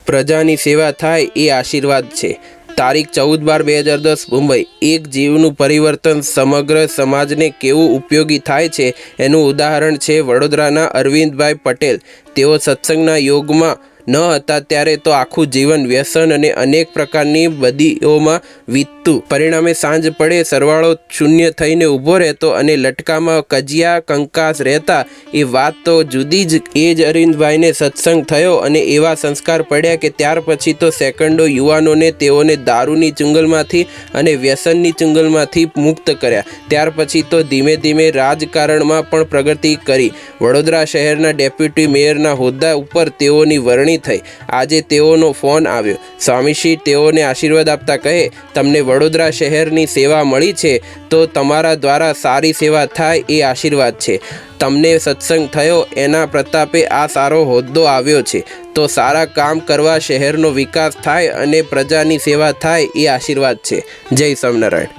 પ્રજાની સેવા થાય એ આશીર્વાદ છે। તારીખ 14/12/2010 મુંબઈ। એક જીવનું પરિવર્તન સમગ્ર સમાજને કેવું ઉપયોગી થાય છે એનું ઉદાહરણ છે વડોદરાના અરવિંદભાઈ પટેલ। તેઓ સત્સંગના યોગમાં ન હતા ત્યારે તો આખું જીવન વ્યસન અને અનેક પ્રકારની બદીઓમાં વીતતું। પરિણામે સાંજ પડે સરવાળો શૂન્ય થઈને ઊભો રહેતો અને લટકામાં કજિયા કંકાસ રહેતા। એ વાત તો જુદી જ। એ જ અરવિંદભાઈને સત્સંગ થયો અને એવા સંસ્કાર પડ્યા કે ત્યાર પછી તો સેકન્ડો યુવાનોને તેઓને દારૂની ચુંગલમાંથી અને વ્યસનની ચુંગલમાંથી મુક્ત કર્યા। ત્યાર પછી તો ધીમે ધીમે રાજકારણમાં પણ પ્રગતિ કરી। વડોદરા શહેરના ડેપ્યુટી મેયરના હોદ્દા ઉપર તેઓની વરણી થઈ। આજે તેઓનો ફોન આવ્યો। સ્વામીશ્રી તેઓને આશીર્વાદ આપતા કહે, તમને વડોદરા શહેરની સેવા મળી છે તો તમારા દ્વારા સારી સેવા થાય એ આશીર્વાદ છે। તમને સત્સંગ થયો એના પ્રતાપે આ સારો હોદ્દો આવ્યો છે તો સારા કામ કરવા શહેરનો વિકાસ થાય અને પ્રજાની સેવા થાય એ આશીર્વાદ છે। જય સ્વામિનારાયણ।